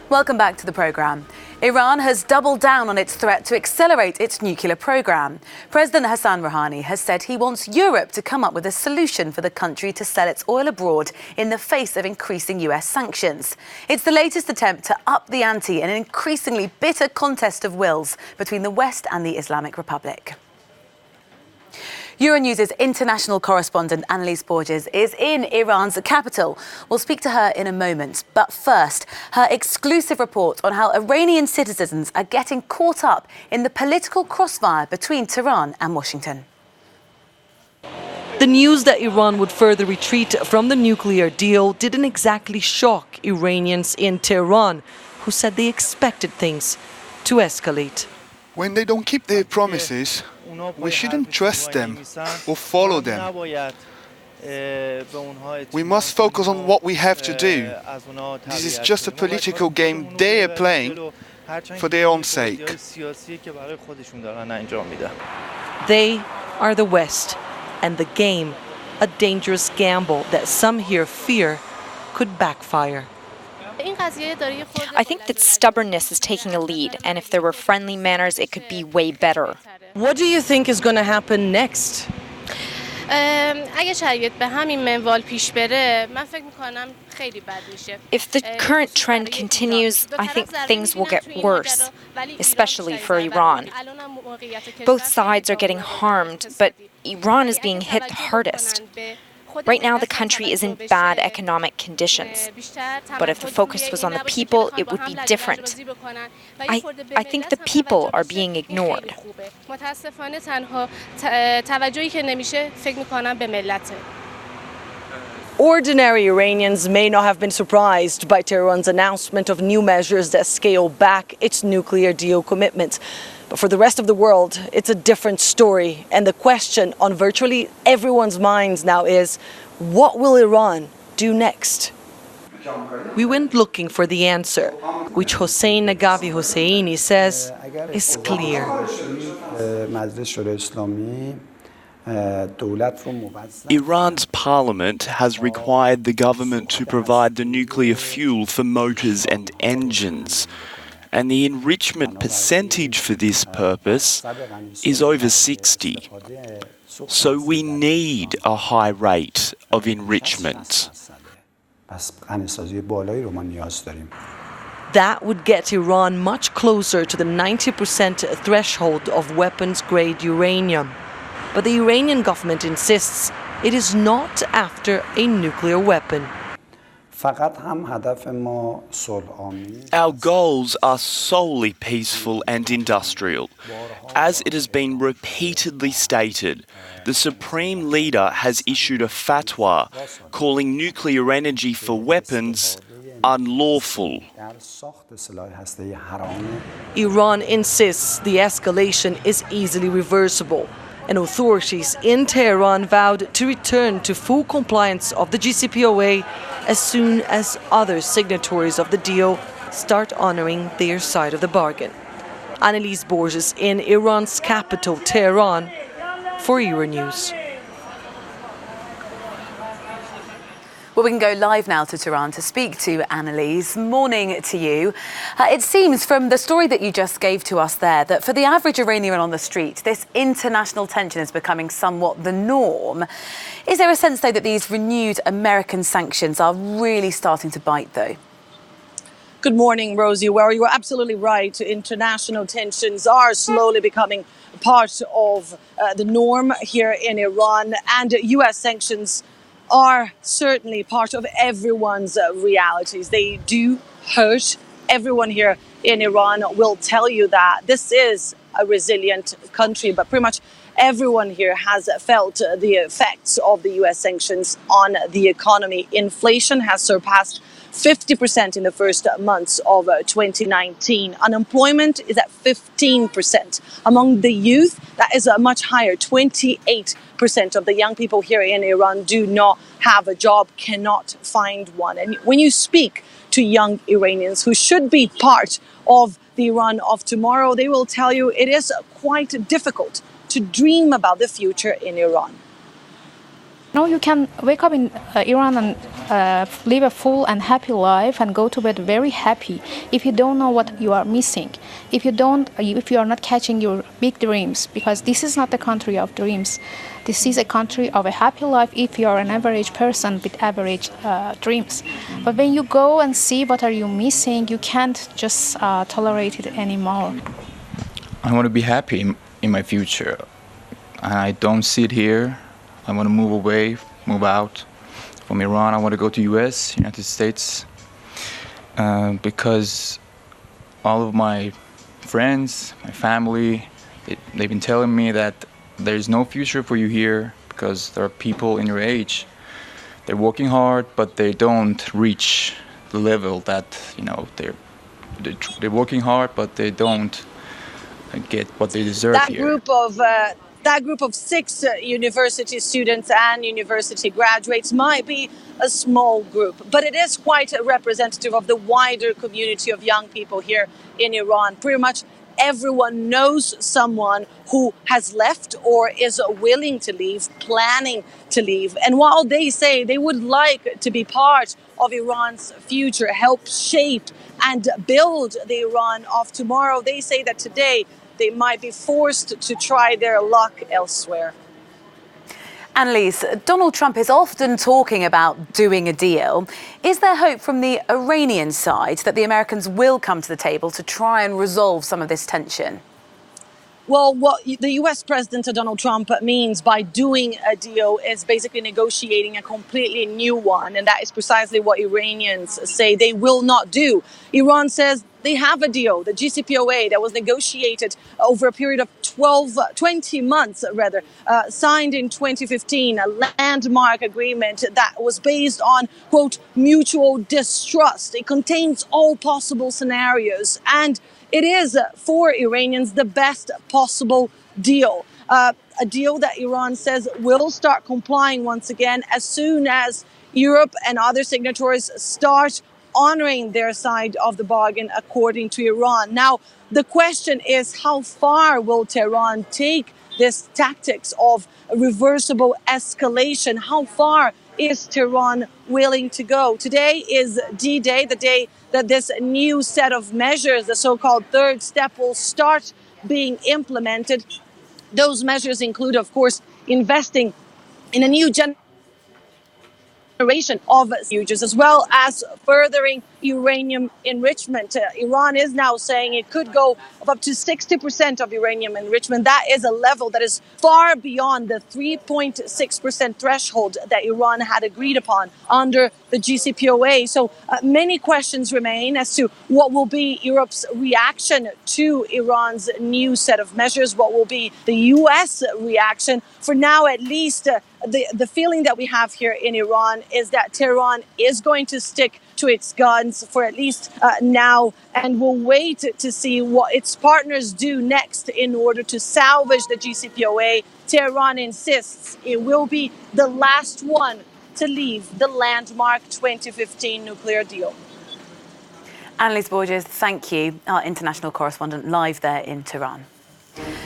Welcome back to the programme. Iran has doubled down on its threat to accelerate its nuclear programme. President Hassan Rouhani has said he wants Europe to come up with a solution for the country to sell its oil abroad in the face of increasing US sanctions. It's the latest attempt to up the ante in an increasingly bitter contest of wills between the West and the Islamic Republic. Euronews' international correspondent Anelise Borges is in Iran's capital. We'll speak to her in a moment. But first, her exclusive report on how Iranian citizens are getting caught up in the political crossfire between Tehran and Washington. The news that Iran would further retreat from the nuclear deal didn't exactly shock Iranians in Tehran, who said they expected things to escalate. When they don't keep their promises, we shouldn't trust them or follow them. We must focus on what we have to do. This is just a political game they are playing for their own sake. They are the West, and the game, a dangerous gamble that some here fear could backfire. I think that stubbornness is taking a lead, and if there were friendly manners, it could be way better. What do you think is going to happen next? If the current trend continues, I think things will get worse, especially for Iran. Both sides are getting harmed, but Iran is being hit the hardest. Right now, the country is in bad economic conditions. But if the focus was on the people, it would be different. I think the people are being ignored. Ordinary Iranians may not have been surprised by Tehran's announcement of new measures that scale back its nuclear deal commitments. But for the rest of the world, it's a different story. And the question on virtually everyone's minds now is, what will Iran do next? We went looking for the answer, which Hossein Nagavi Hosseini says is clear. Iran's parliament has required the government to provide the nuclear fuel for motors and engines. And the enrichment percentage for this purpose is over 60. So we need a high rate of enrichment. That would get Iran much closer to the 90% threshold of weapons-grade uranium. But the Iranian government insists it is not after a nuclear weapon. Our goals are solely peaceful and industrial. As it has been repeatedly stated, the Supreme Leader has issued a fatwa calling nuclear energy for weapons unlawful. Iran insists the escalation is easily reversible, and authorities in Tehran vowed to return to full compliance of the JCPOA as soon as other signatories of the deal start honoring their side of the bargain. Anelise Borges in Iran's capital, Tehran, for Euronews. Well, we can go live now to Tehran to speak to Anelise. Morning to you. It seems from the story that you just gave to us there that for the average Iranian on the street, this international tension is becoming somewhat the norm. Is there a sense, though, that these renewed American sanctions are really starting to bite, though? Good morning, Rosie. Well, you are absolutely right. International tensions are slowly becoming part of the norm here in Iran, and US sanctions are certainly part of everyone's realities. They do hurt. Everyone here in Iran will tell you that this is a resilient country, but pretty much everyone here has felt the effects of the US sanctions on the economy. Inflation has surpassed 50% in the first months of 2019. Unemployment is at 15%. Among the youth, that is much higher. 28% of the young people here in Iran do not have a job, cannot find one. And when you speak to young Iranians who should be part of the Iran of tomorrow, they will tell you it is quite difficult to dream about the future in Iran. Now you can wake up in Iran and live a full and happy life and go to bed very happy if you don't know what you are missing, if you are not catching your big dreams, because this is not the country of dreams. This is a country of a happy life if you are an average person with average dreams. But when you go and see what are you missing, you can't just tolerate it anymore. I want to be happy in my future. I don't sit here. I want to move away, move out from Iran. I want to go to US, United States, because all of my friends, my family, they've been telling me that there's no future for you here because there are people in your age. They're working hard, but they don't reach the level that, they're working hard, but they don't get what they deserve here. That group of 6 university students and university graduates might be a small group, but it is quite representative of the wider community of young people here in Iran. Pretty much everyone knows someone who has left or is willing to leave, planning to leave. And while they say they would like to be part of Iran's future, help shape and build the Iran of tomorrow, they say that today they might be forced to try their luck elsewhere. Anelise, Donald Trump is often talking about doing a deal. Is there hope from the Iranian side that the Americans will come to the table to try and resolve some of this tension? Well, what the US President Donald Trump means by doing a deal is basically negotiating a completely new one. And that is precisely what Iranians say they will not do. Iran says they have a deal, the JCPOA, that was negotiated over a period of 20 months, signed in 2015, a landmark agreement that was based on, quote, mutual distrust. It contains all possible scenarios, and it is, for Iranians, the best possible deal. A deal that Iran says will start complying once again as soon as Europe and other signatories start honoring their side of the bargain, according to Iran. Now, the question is, how far will Tehran take this tactics of reversible escalation? How far is Tehran willing to go? Today is D-Day, the day that this new set of measures, the so-called third step, will start being implemented. Those measures include, of course, investing in a new generation of futures, as well as furthering uranium enrichment. Iran is now saying it could go up to 60% of uranium enrichment. That is a level that is far beyond the 3.6% threshold that Iran had agreed upon under the JCPOA. So many questions remain as to what will be Europe's reaction to Iran's new set of measures, what will be the US reaction. For now, at least, the feeling that we have here in Iran is that Tehran is going to stick to its guns for at least now, and will wait to see what its partners do next in order to salvage the JCPOA. Tehran insists it will be the last one to leave the landmark 2015 nuclear deal. Anelise Borges, thank you, our international correspondent live there in Tehran.